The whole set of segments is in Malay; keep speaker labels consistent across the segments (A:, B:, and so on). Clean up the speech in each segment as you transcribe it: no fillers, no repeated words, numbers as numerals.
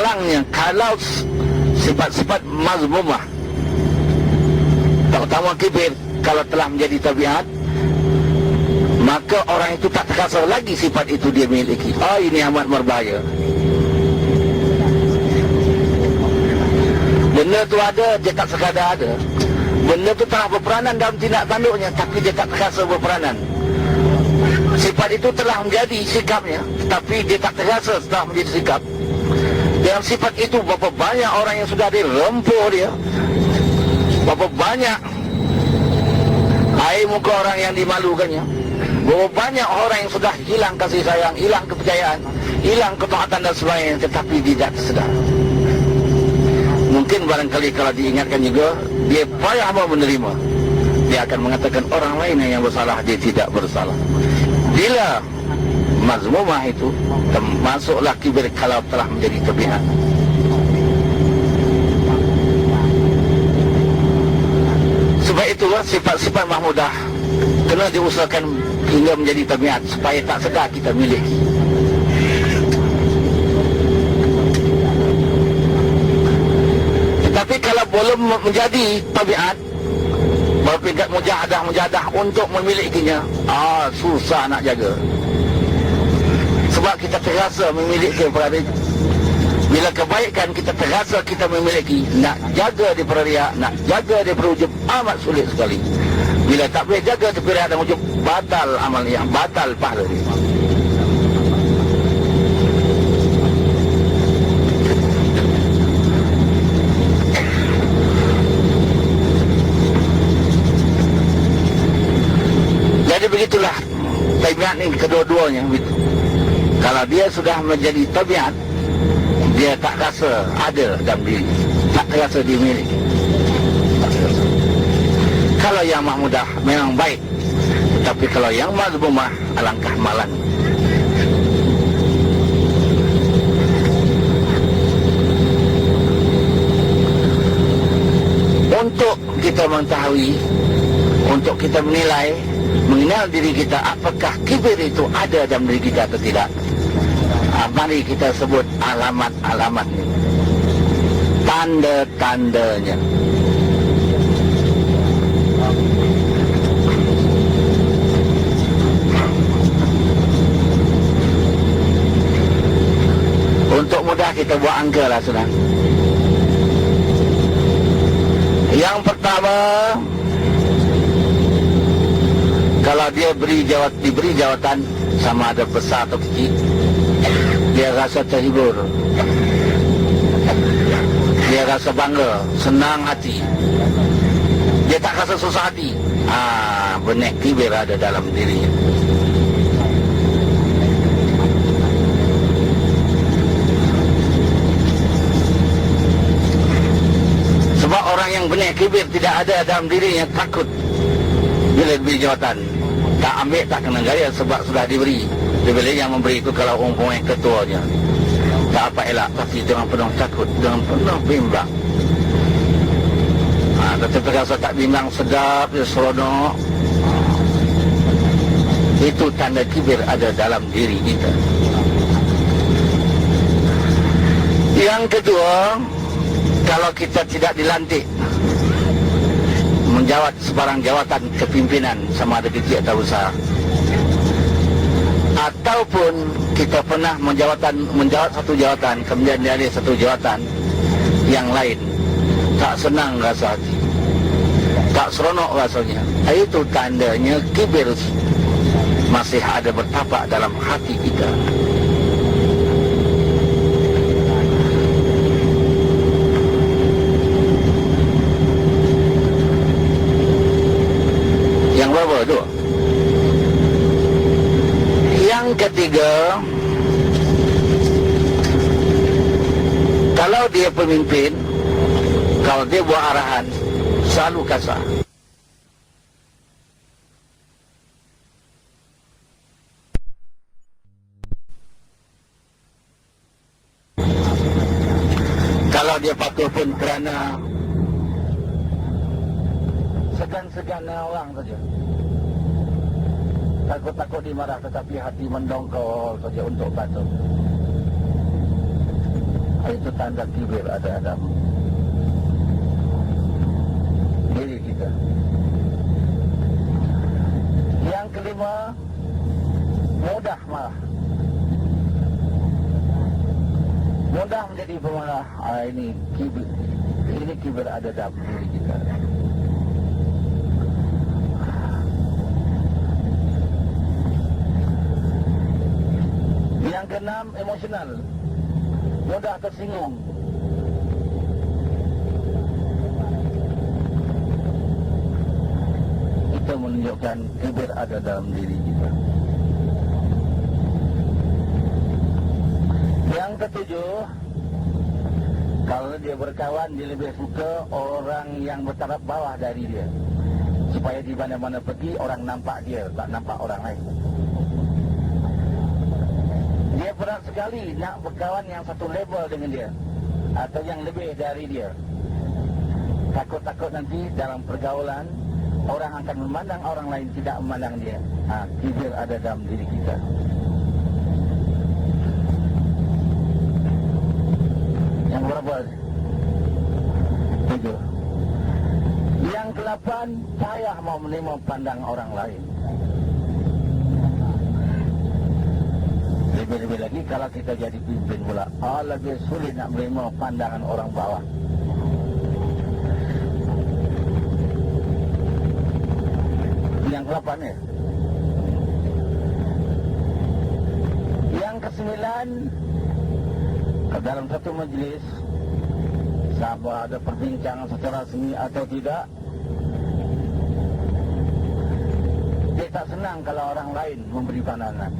A: malangnya kalau sifat-sifat mazmumah, terutama kibir, kalau telah menjadi tabiat, maka orang itu tak terasa lagi sifat itu dia miliki. Oh, ini amat berbahaya. Benda tu ada, dia tak sekadar ada. Benda tu telah berperanan dalam tindak tanduknya, tapi dia tak terasa berperanan. Sifat itu telah menjadi sikapnya, tapi dia tak terasa setelah menjadi sikap. Dalam sifat itu, berapa banyak orang yang sudah dirempuh dia, berapa banyak air muka orang yang dimalukannya, berapa banyak orang yang sudah hilang kasih sayang, hilang kepercayaan, hilang ketaatan dan sebagainya, tetapi dia tak sedar. Mungkin barangkali kalau diingatkan juga, dia payah mau menerima. Dia akan mengatakan orang lain yang bersalah, dia tidak bersalah. Bila mazmumah itu termasuklah kibir kalau telah menjadi tabiat. Sebab itulah sifat-sifat mahmudah kena diusahakan hingga menjadi tabiat supaya tak sedar kita miliki. Tetapi kalau belum menjadi tabiat, berpingat mujahadah untuk memilikinya, susah nak jaga. Sebab kita terasa memiliki perkara itu. Bila kebaikan kita terasa kita memiliki, nak jaga daripada riak, nak jaga daripada ujub, amat sulit sekali. Bila tak boleh jaga daripada riak dan ujub, batal amalnya, batal pahala dia. Jadi begitulah tabiat ni kedua-duanya. Kalau dia sudah menjadi tabiat, dia tak rasa ada dalam diri, tak rasa dimiliki. Kalau yang mahmudah memang baik, tetapi kalau yang mazmumah, alangkah malang. Untuk kita mengetahui, untuk kita menilai, mengenal diri kita, apakah kibir itu ada dalam diri kita atau tidak, mari kita sebut alamat-alamatnya, tanda-tandanya. Untuk mudah kita buat angka lah, senang. Yang pertama, kalau dia diberi jawatan, sama ada besar atau kecil, dia rasa terhibur, dia rasa bangga, senang hati, dia tak rasa susah hati. Benih kibir ada dalam dirinya. Sebab orang yang benih kibir tidak ada dalam dirinya, takut bila diberi jawatan, tak ambil, tak kena gaya sebab sudah diberi. Dia bila yang memberi itu kalau umpamanya ketuanya, tak apa elak, tapi dengan penuh takut, dengan penuh bimbang. Tetapi rasa tak bimbang, sedap, dia seronok, itu tanda kibir ada dalam diri kita. Yang kedua, kalau kita tidak dilantik menjawat sebarang jawatan kepimpinan, sama ada kecil atau besar, ataupun kita pernah menjawat satu jawatan, kemudian ada satu jawatan yang lain, tak senang rasa hati, tak seronok rasanya, itu tandanya kibir masih ada bertapak dalam hati kita. Yang berapa tu? Yang ketiga, kalau dia pemimpin, kalau dia buat arahan, selalu kasar. Kalau dia patuh pun kerana segan-segan orang saja, takut-takut dimarah, tetapi hati mendongkol saja untuk patuh. Itu tanda kibir ada dalam diri kita. Yang kelima, mudah marah. Mudah menjadi pemarah. Ini kibir ada dalam diri kita. Yang keenam, emosional. Mudah tersinggung. Itu menunjukkan kibir ada dalam diri kita. Yang ketujuh, kalau dia berkawan, dia lebih suka orang yang bertaraf bawah dari dia, supaya di mana-mana pergi orang nampak dia, tak nampak orang lain. Dia berat sekali nak berkawan yang satu level dengan dia atau yang lebih dari dia. Takut-takut nanti dalam pergaulan orang akan memandang orang lain, tidak memandang dia. Kibir ada dalam diri kita. Yang berapa? 7. Yang ke-8, payah mau menerima pandang orang lain. Lebih-lebih lagi kalau kita jadi pimpin pula, lebih sulit nak menerima pandangan orang bawah. Yang ke-8 ya. Yang ke-9, dalam satu majlis, sama ada perbincangan secara seni atau tidak, dia tak senang kalau orang lain memberi pandangan,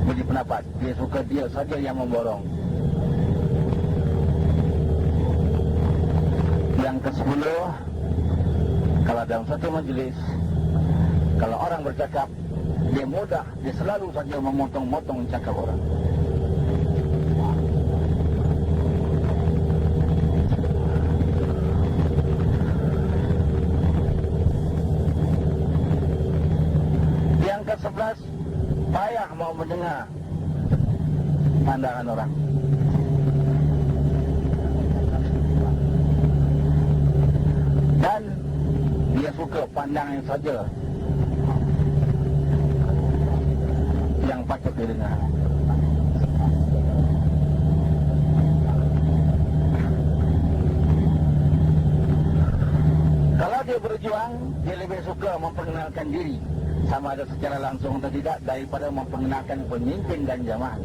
A: beri pendapat. Dia suka dia saja yang memborong. Yang ke-10, kalau dalam satu majlis, kalau orang bercakap, dia mudah, dia selalu saja memotong-motong cakap orang. Yang ke-11, payah mau mendengar pandangan orang. Dan dia suka pandangan saja yang patut didengar. Kalau dia berjuang, dia lebih suka memperkenalkan diri, sama ada secara langsung atau tidak, daripada memperkenalkan pemimpin dan jamaah.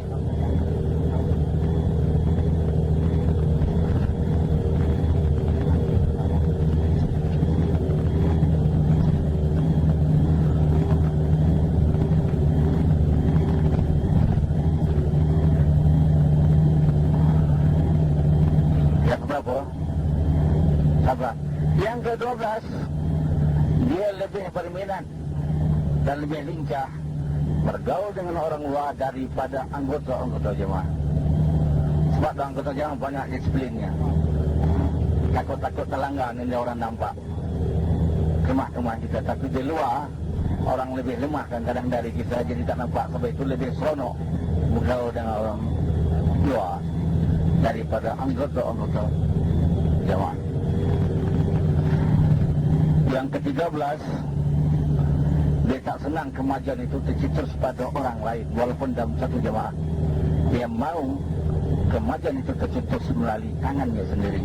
A: Yang berapa? Sabar. Yang ke-12, dia lebih berminat dan lebih lincah bergaul dengan orang luar daripada anggota-anggota jemaah. Sebab anggota jemaah banyak disiplinnya. Takut-takut terlanggar nanti orang nampak kemah-kemah kita. Tapi di luar, orang lebih lemah kadang-kadang dari kita, jadi tak nampak. Sebab itu lebih seronok bergaul dengan orang luar daripada anggota-anggota jemaah. Yang ke-13, dia tak senang kemajuan itu tercetus pada orang lain walaupun dalam satu jemaah. Dia mau kemajuan itu tercetus melalui tangannya sendiri.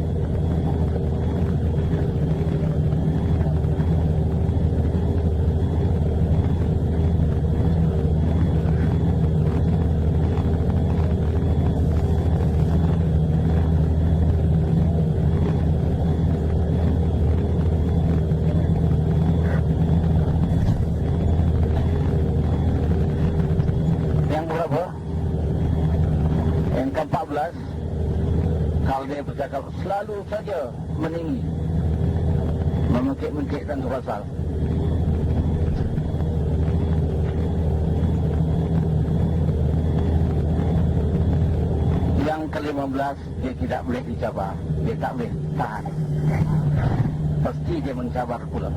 A: Kalau dia bercakap selalu saja meninggi, memekik-mekikkan pasal. Yang ke-15, dia tidak boleh dicabar, dia tak boleh tahan. Pasti dia mencabar pula.